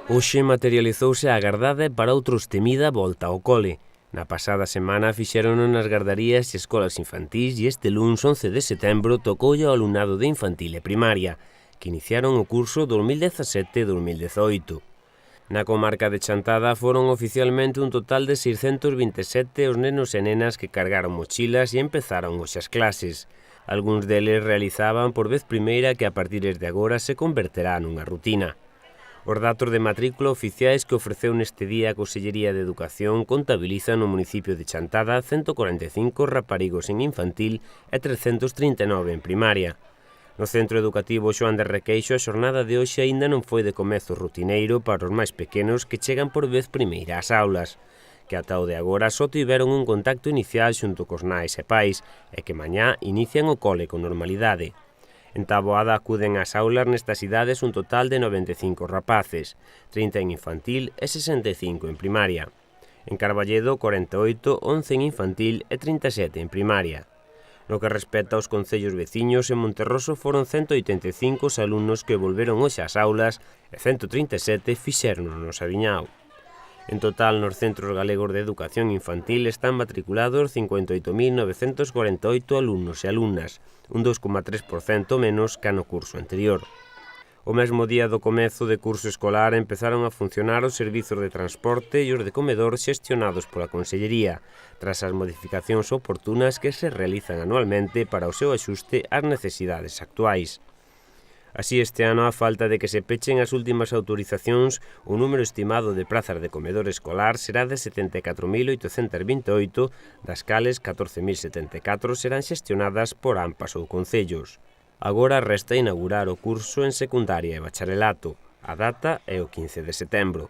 Hoxe materializouse a agardada e para outros temida volta ao cole. Na pasada semana fixérono nas gardarías e escolas infantís e este luns 11 de setembro tocoulle ao alumnado de infantil e primaria, que iniciaron o curso 2017-2018. Na comarca de Chantada foron oficialmente un total de 627 os nenos e nenas que cargaron mochilas e empezaron hoxe as clases. Algúns deles realizaban por vez primeira que a partir de agora se converterá nunha rutina. Os datos de matrícula oficiais que ofreceu neste día a Consellería de Educación contabilizan no municipio de Chantada 145 raparigos en infantil e 339 en primaria. No centro educativo Xoán de Requeixo a xornada de hoxe aínda non foi de comezo rutineiro para os máis pequenos que chegan por vez primeira ás aulas, que ata o de agora só tiveron un contacto inicial xunto cos nais e pais e que mañá inician o cole con normalidade. En Taboada acuden ás aulas nestas idades un total de 95 rapaces, 30 en infantil e 65 en primaria. En Carballedo, 48, 11 en infantil e 37 en primaria. No que respecta aos concellos veciños, en Monterroso foron 185 os alumnos que volveron hoxe ás aulas e 137 fixérono no Sabiñao. En total, nos centros galegos de educación infantil están matriculados 58.948 alumnos e alumnas, un 2,3% menos que no curso anterior. O mesmo día do comezo de curso escolar empezaron a funcionar os servizos de transporte e os de comedor xestionados pola Consellería, tras as modificacións oportunas que se realizan anualmente para o seu axuste ás necesidades actuais. Así, este ano, a falta de que se pechen as últimas autorizacións, o número estimado de prazas de comedor escolar será de 74.828, das cales 14.074 serán xestionadas por AMPAs ou concellos. Agora resta inaugurar o curso en secundaria e bacharelato. A data é o 15 de setembro.